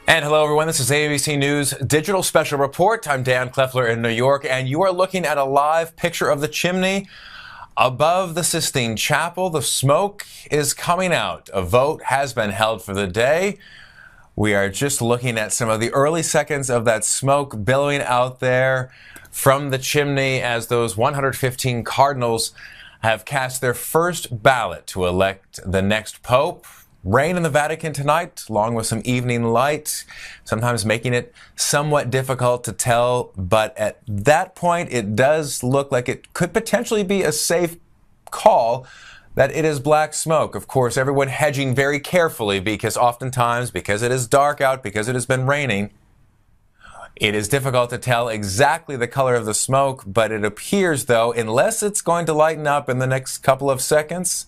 And hello, everyone. This is ABC News Digital Special Report. I'm Dan Kleffler in New York, and you are looking at a live picture of the chimney above the Sistine Chapel. The smoke is coming out. A vote has been held for the day. We are just looking at some of the early seconds of that smoke billowing out there from the chimney as those 115 cardinals have cast their first ballot to elect the next pope. Rain in the Vatican tonight, along with some evening light, sometimes making it somewhat difficult to tell. But at that point, it does look like it could potentially be a safe call that it is black smoke. Of course, everyone hedging very carefully because oftentimes, because it is dark out, because it has been raining, it is difficult to tell exactly the color of the smoke. But it appears, though, unless it's going to lighten up in the next couple of seconds,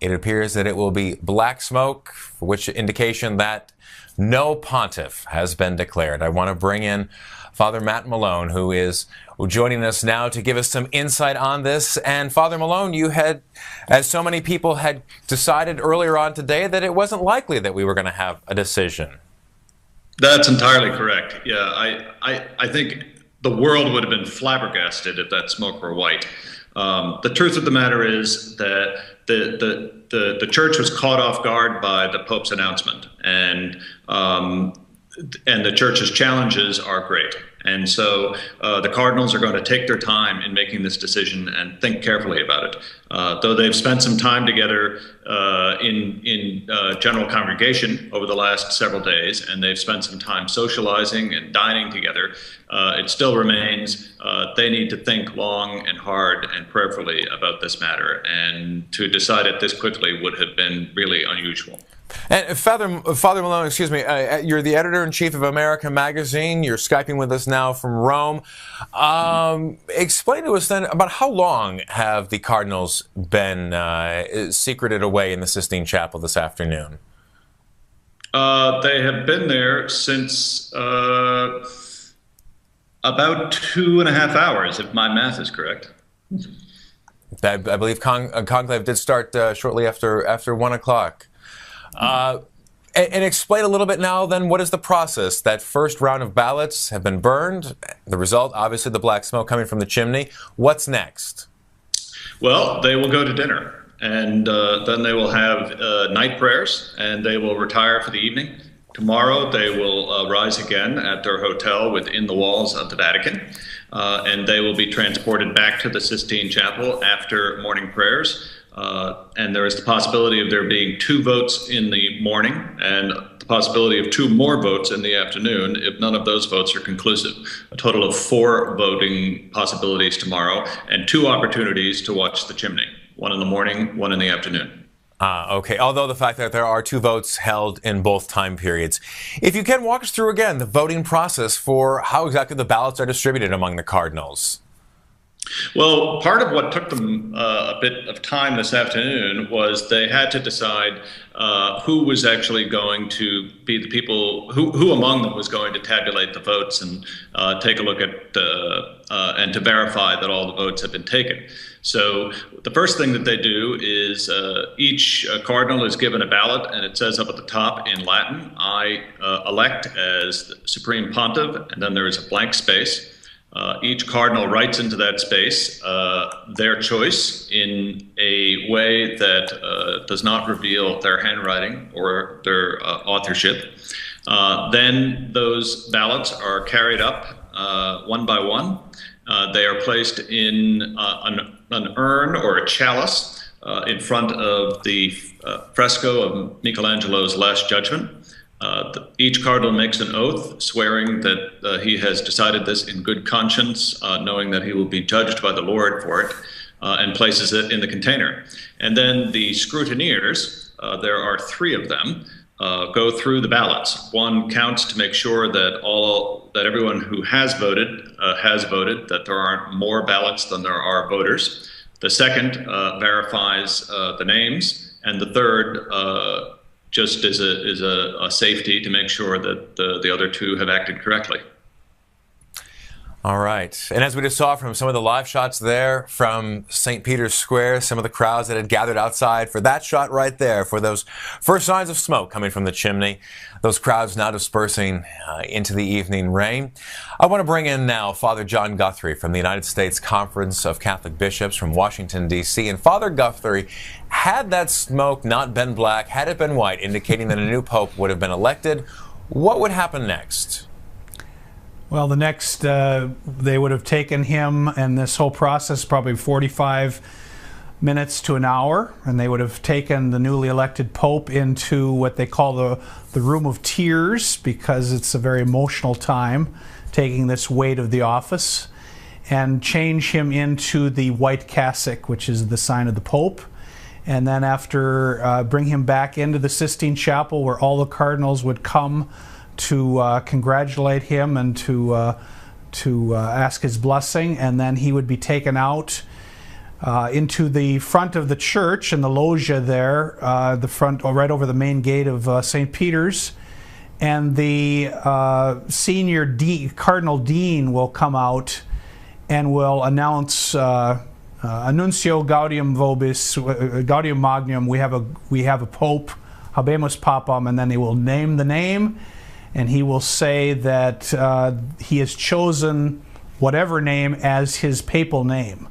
it appears that it will be black smoke, for which indication that no pontiff has been declared. I want to bring in Father Matt Malone, who is joining us now to give us some insight on this. And Father Malone, you had, as so many people had decided earlier on today, that it wasn't likely that we were going to have a decision. That's entirely correct. Yeah, I think the world would have been flabbergasted if that smoke were white. The truth of the matter is that the church was caught off guard by the Pope's announcement, and the church's challenges are great. And so the cardinals are going to take their time in making this decision and think carefully about it. Though they've spent some time together in general congregation over the last several days, and they've spent some time socializing and dining together, it still remains they need to think long and hard and prayerfully about this matter. And to decide it this quickly would have been really unusual. And Father Malone, excuse me, you're the editor-in-chief of American Magazine. You're Skyping with us now from Rome. Explain to us then about how long have the cardinals been secreted away in the Sistine Chapel this afternoon? They have been there since about 2.5 hours, if my math is correct. I believe Conclave did start shortly after 1 o'clock. And explain a little bit now, then, what is the process? That first round of ballots have been burned. The result, obviously, the black smoke coming from the chimney. What's next? Well, they will go to dinner, and then they will have night prayers, and they will retire for the evening. Tomorrow, they will rise again at their hotel within the walls of the Vatican, and they will be transported back to the Sistine Chapel after morning prayers. And there is the possibility of there being 2 votes in the morning and the possibility of 2 more votes in the afternoon if none of those votes are conclusive. A total of 4 voting possibilities tomorrow and 2 opportunities to watch the chimney. 1 in the morning, 1 in the afternoon. Okay. Although the fact that there are 2 votes held in both time periods. If you can walk us through again the voting process for how exactly the ballots are distributed among the cardinals. Well, part of what took them a bit of time this afternoon was they had to decide who was actually going to be the people, who among them was going to tabulate the votes and take a look at and to verify that all the votes have been taken. So the first thing that they do is each cardinal is given a ballot, and it says up at the top in Latin, I elect as the Supreme Pontiff, and then there is a blank space. Each cardinal writes into that space their choice in a way that does not reveal their handwriting or their authorship. Then those ballots are carried up one by one. They are placed in an urn or a chalice in front of the fresco of Michelangelo's Last Judgment. Each cardinal makes an oath swearing that he has decided this in good conscience, knowing that he will be judged by the Lord for it, and places it in the container. And then the scrutineers, there are 3 of them, go through the ballots. One counts to make sure that everyone who has voted, that there aren't more ballots than there are voters. The second verifies the names, and the third just is a safety to make sure that the other 2 have acted correctly. All right. And as we just saw from some of the live shots there from St. Peter's Square, some of the crowds that had gathered outside for that shot right there, for those first signs of smoke coming from the chimney, those crowds now dispersing into the evening rain. I want to bring in now Father John Guthrie from the United States Conference of Catholic Bishops from Washington, D.C. And Father Guthrie, had that smoke not been black, had it been white, indicating that a new pope would have been elected, what would happen next? Well, the next, they would have taken him, and this whole process probably 45 minutes to an hour, and they would have taken the newly elected pope into what they call the room of tears, because it's a very emotional time, taking this weight of the office, and change him into the white cassock, which is the sign of the pope. And then after, bring him back into the Sistine Chapel, where all the cardinals would come to congratulate him and to ask his blessing, and then he would be taken out into the front of the church in the loggia there, the front, right over the main gate of St. Peter's, and the senior Cardinal Dean will come out and will announce Annuncio Gaudium Vobis, Gaudium Magnum. We have a Pope, Habemus Papam, and then he will name the name. And he will say that he has chosen whatever name as his papal name.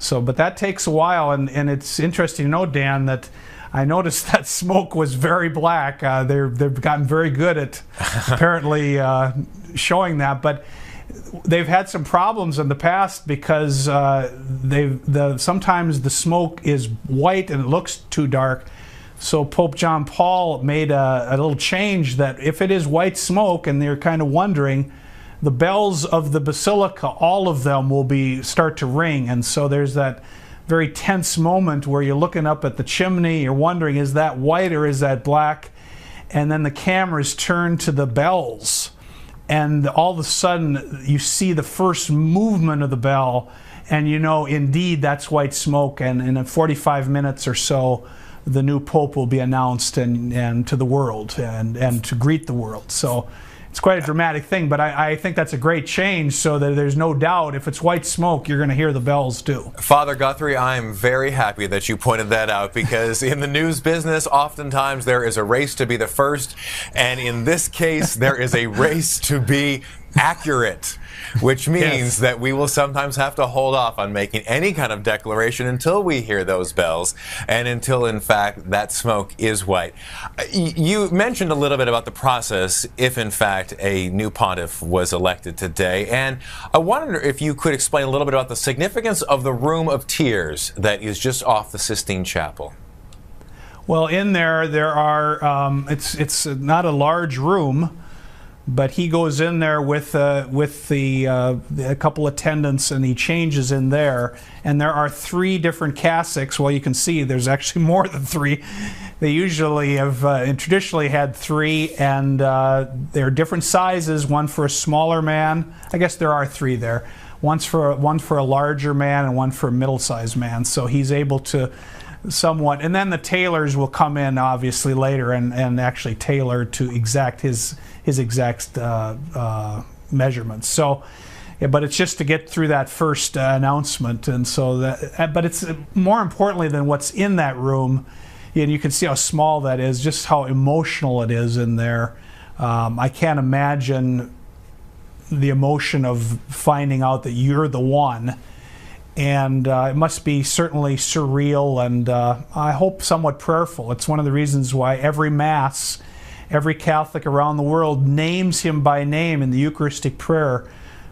So, but that takes a while, and it's interesting to note, Dan, that I noticed that smoke was very black. They've gotten very good at apparently showing that, but they've had some problems in the past because sometimes the smoke is white and it looks too dark. So Pope John Paul made a little change that if it is white smoke and they're kind of wondering, the bells of the basilica, all of them will start to ring. And so there's that very tense moment where you're looking up at the chimney, you're wondering, is that white or is that black? And then the cameras turn to the bells. And all of a sudden you see the first movement of the bell, and you know, indeed, that's white smoke. And in 45 minutes or so, the new pope will be announced and to the world and to greet the world. So it's quite a dramatic thing, but I think that's a great change, so that there's no doubt if it's white smoke, you're going to hear the bells too. Father Guthrie, I'm very happy that you pointed that out, because in the news business, oftentimes there is a race to be the first, and in this case, there is a race to be accurate, which means that we will sometimes have to hold off on making any kind of declaration until we hear those bells and until, in fact, that smoke is white. You mentioned a little bit about the process if, in fact, a new pontiff was elected today, and I wonder if you could explain a little bit about the significance of the Room of Tears that is just off the Sistine Chapel. Well, in there are, it's not a large room, but he goes in there with a couple attendants, and he changes in there. And there are 3 different cassocks. Well, you can see there's actually more than 3. They usually have and traditionally had 3, and they're different sizes. One for a smaller man. I guess there are 3 there. One for a larger man and one for a middle-sized man. So he's able to somewhat, and then the tailors will come in obviously later and actually tailor to exact his exact measurements. So, yeah, but it's just to get through that first announcement, and so that. But it's more importantly than what's in that room, and you can see how small that is, just how emotional it is in there. I can't imagine the emotion of finding out that you're the one. And it must be certainly surreal, and I hope somewhat prayerful. It's one of the reasons why every Mass, every Catholic around the world names him by name in the Eucharistic prayer,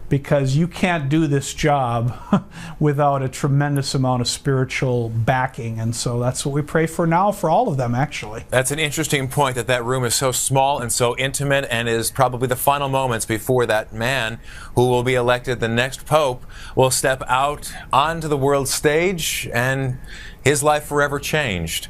because you can't do this job without a tremendous amount of spiritual backing. And so that's what we pray for now for all of them, actually. That's an interesting point, that room is so small and so intimate, and is probably the final moments before that man who will be elected the next pope will step out onto the world stage and his life forever changed.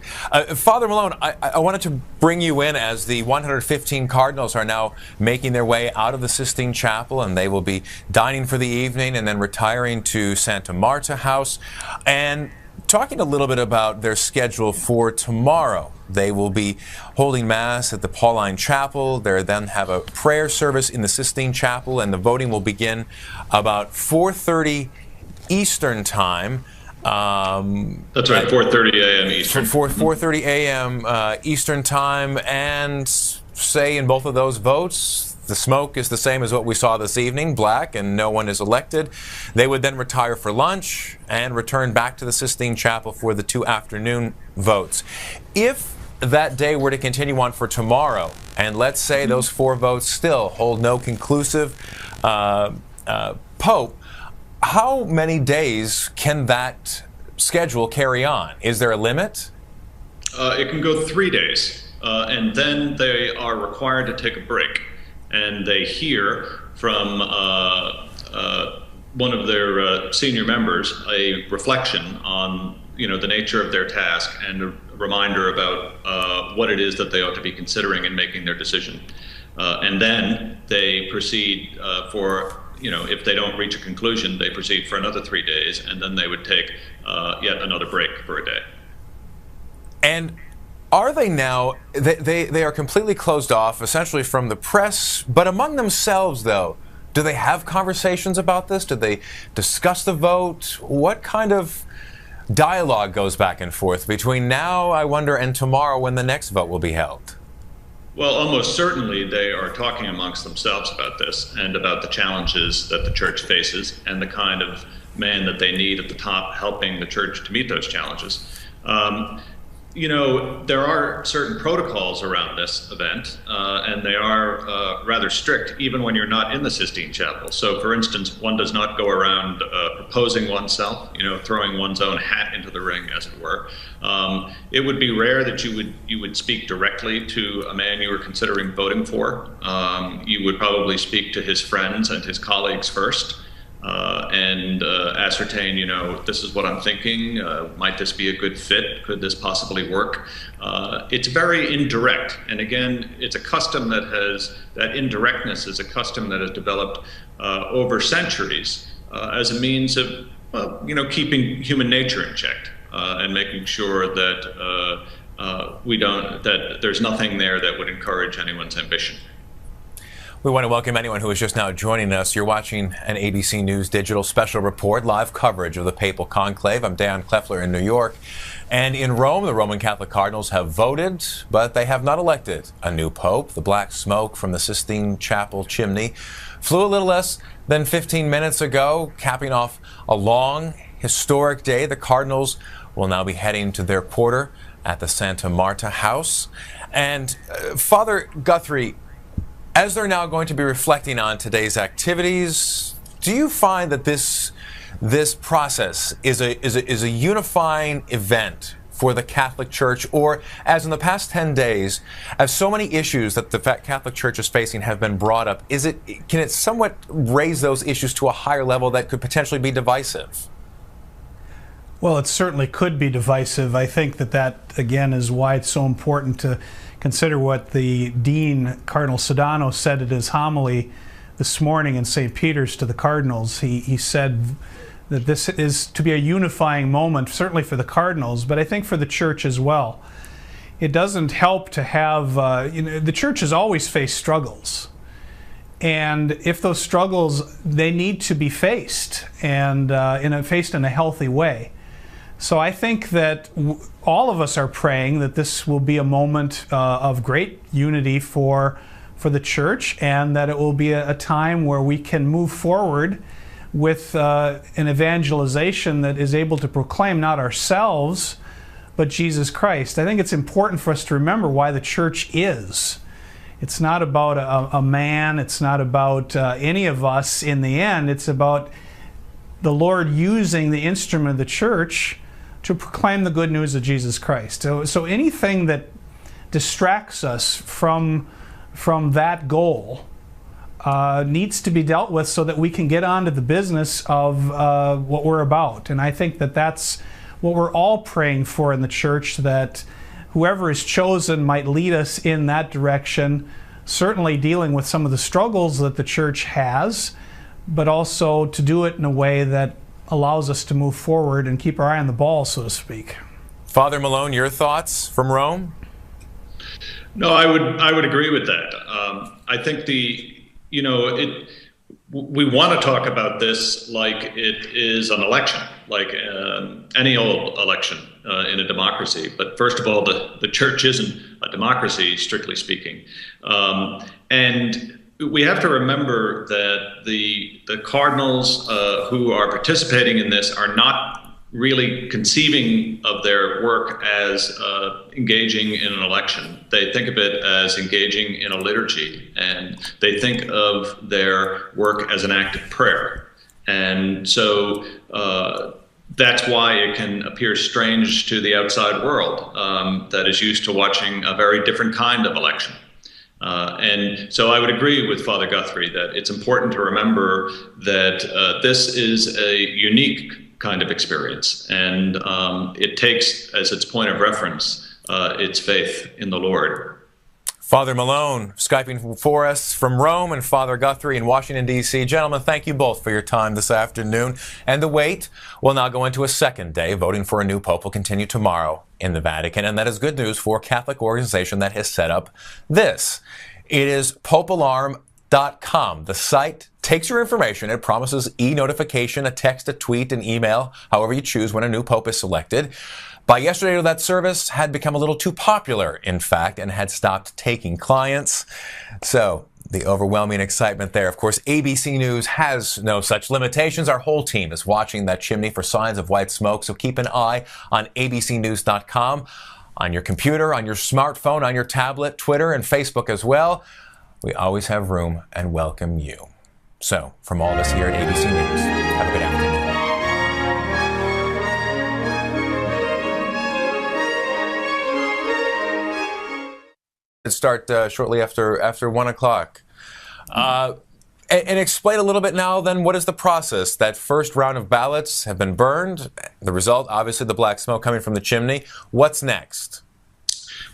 Father Malone, I wanted to bring you in as the 115 cardinals are now making their way out of the Sistine Chapel, and they will be dining for the evening and then retiring to Santa Marta House. And Talking a little bit about their schedule for tomorrow. They will be holding Mass at the Pauline Chapel. They then have a prayer service in the Sistine Chapel, and the voting will begin about 4:30 Eastern Time. That's right, 4:30 a.m. Eastern. 4:30 a.m. Eastern Time, and say in both of those votes, the smoke is the same as what we saw this evening, black, and no one is elected. They would then retire for lunch and return back to the Sistine Chapel for the 2 afternoon votes. If that day were to continue on for tomorrow, and let's say those 4 votes still hold no conclusive Pope, how many days can that schedule carry on? Is there a limit? It can go 3 days, and then they are required to take a break. And they hear from one of their senior members a reflection on, the nature of their task and a reminder about what it is that they ought to be considering in making their decision. And then they proceed if they don't reach a conclusion, they proceed for another 3 days, and then they would take yet another break for a day. And are they now, they are completely closed off, essentially from the press, but among themselves, though, do they have conversations about this? Do they discuss the vote? What kind of dialogue goes back and forth between now, I wonder, and tomorrow when the next vote will be held? Well, almost certainly they are talking amongst themselves about this and about the challenges that the church faces and the kind of man that they need at the top helping the church to meet those challenges. There are certain protocols around this event, and they are rather strict, even when you're not in the Sistine Chapel. So, for instance, one does not go around proposing oneself, throwing one's own hat into the ring, as it were. It would be rare that you would speak directly to a man you were considering voting for. You would probably speak to his friends and his colleagues first. And ascertain, this is what I'm thinking. Might this be a good fit? Could this possibly work? It's very indirect. And again, it's a custom that indirectness is a custom that has developed over centuries as a means of, keeping human nature in check and making sure that that there's nothing there that would encourage anyone's ambition. We want to welcome anyone who is just now joining us. You're watching an ABC News digital special report, live coverage of the Papal Conclave. I'm Dan Kleffler in New York. And in Rome, the Roman Catholic cardinals have voted, but they have not elected a new pope. The black smoke from the Sistine Chapel chimney flew a little less than 15 minutes ago, capping off a long, historic day. The cardinals will now be heading to their quarter at the Santa Marta house. And Father Guthrie, as they're now going to be reflecting on today's activities, do you find that this process is a unifying event for the Catholic Church, or as in the past 10 days, as so many issues that the Catholic Church is facing have been brought up, can it somewhat raise those issues to a higher level that could potentially be divisive? Well, it certainly could be divisive. I think that again is why it's so important to consider what the Dean, Cardinal Sodano, said at his homily this morning in St. Peter's to the cardinals. He said that this is to be a unifying moment, certainly for the cardinals, but I think for the church as well. It doesn't help to have, the church has always faced struggles. And if those struggles, they need to be faced, and faced in a healthy way. So I think that all of us are praying that this will be a moment of great unity for the church, and that it will be a time where we can move forward with an evangelization that is able to proclaim not ourselves, but Jesus Christ. I think it's important for us to remember why the church is. It's not about a man, it's not about any of us in the end, it's about the Lord using the instrument of the church to proclaim the good news of Jesus Christ. So anything that distracts us from that goal needs to be dealt with so that we can get on to the business of what we're about. And I think that that's what we're all praying for in the church, that whoever is chosen might lead us in that direction, certainly dealing with some of the struggles that the church has, but also to do it in a way that allows us to move forward and keep our eye on the ball, so to speak. Father Malone, your thoughts from Rome? No, I would agree with that. I think we want to talk about this like it is an election, like any old election in a democracy. But first of all, the church isn't a democracy, strictly speaking. And we have to remember that the cardinals who are participating in this are not really conceiving of their work as engaging in an election. They think of it as engaging in a liturgy, and they think of their work as an act of prayer. And so that's why it can appear strange to the outside world that is used to watching a very different kind of election. And so I would agree with Father Guthrie that it's important to remember that this is a unique kind of experience, and it takes as its point of reference its faith in the Lord. Father Malone Skyping for us from Rome, and Father Guthrie in Washington, D.C. Gentlemen, thank you both for your time this afternoon. And the wait will now go into a second day. Voting for a new pope will continue tomorrow in the Vatican, and that is good news for a Catholic organization that has set up this. It is popealarm.com. The site takes your information. It promises e-notification, a text, a tweet, an email, however you choose when a new pope is selected. By yesterday, that service had become a little too popular, in fact, and had stopped taking clients. So the overwhelming excitement there. Of course, ABC News has no such limitations. Our whole team is watching that chimney for signs of white smoke, so keep an eye on abcnews.com, on your computer, on your smartphone, on your tablet, Twitter, and Facebook as well. We always have room and welcome you. So, from all of us here at ABC News, have a good afternoon. Start shortly after 1 o'clock. And explain a little bit now then, what is the process? That first round of ballots have been burned. The result, obviously, the black smoke coming from the chimney. What's next?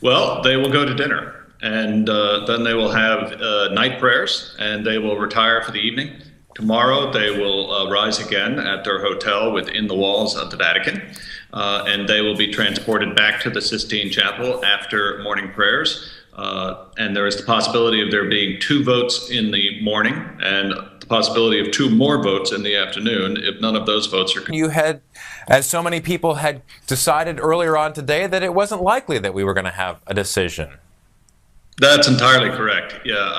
Well, they will go to dinner. And then they will have night prayers, and they will retire for the evening. Tomorrow they will rise again at their hotel within the walls of the Vatican, and they will be transported back to the Sistine Chapel after morning prayers. And there is the possibility of there being 2 votes in the morning and the possibility of 2 more votes in the afternoon if none of those votes are... You had, as so many people had decided earlier on today, that it wasn't likely that we were going to have a decision. That's entirely correct. Yeah,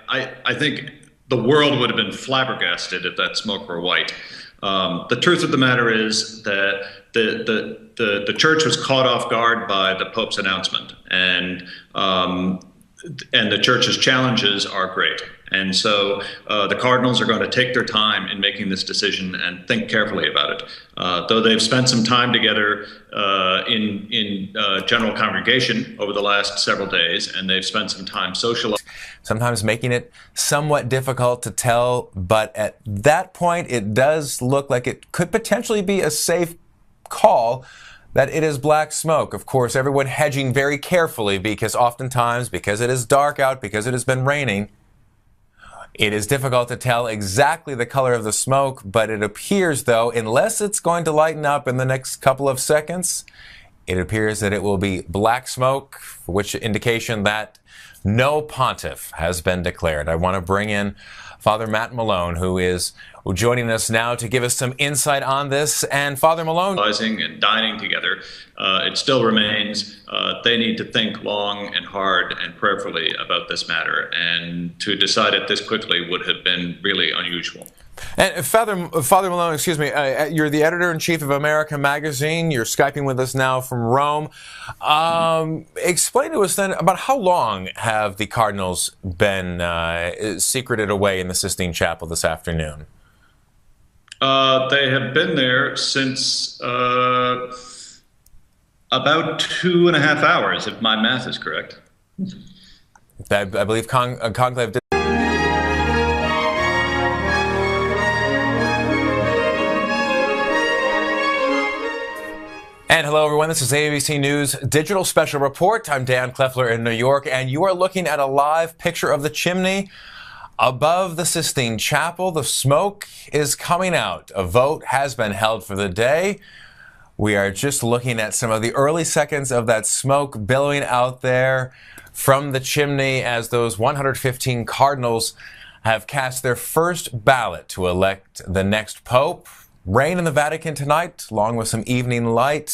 I think the world would have been flabbergasted if that smoke were white. The truth of the matter is that the church was caught off guard by the Pope's announcement, and the church's challenges are great. And so the cardinals are going to take their time in making this decision and think carefully about it. Though they've spent some time together in general congregation over the last several days, and they've spent some time socializing. Sometimes making it somewhat difficult to tell, but at that point it does look like it could potentially be a safe call that it is black smoke. Of course, everyone hedging very carefully because oftentimes, because it is dark out, because it has been raining, it is difficult to tell exactly the color of the smoke, but it appears, though, unless it's going to lighten up in the next couple of seconds, it appears that it will be black smoke, which indication that no pontiff has been declared. I want to bring in Father Matt Malone, who is joining us now to give us some insight on this. And Father Malone, and dining together, it still remains they need to think long and hard and prayerfully about this matter, and to decide it this quickly would have been really unusual. And Father Malone, excuse me, you're the editor-in-chief of American Magazine. You're Skyping with us now from Rome. Explain to us then about how long have the cardinals been secreted away in the Sistine Chapel this afternoon? They have been there since about 2.5 hours, if my math is correct. I believe Conclave did. And hello, everyone. This is ABC News Digital Special Report. I'm Dan Kleffler in New York, and you are looking at a live picture of the chimney Above the Sistine Chapel, the smoke is coming out. A vote has been held for the day. We are just looking at some of the early seconds of that smoke billowing out there from the chimney as those 115 cardinals have cast their first ballot to elect the next pope. Rain in the Vatican tonight, along with some evening light.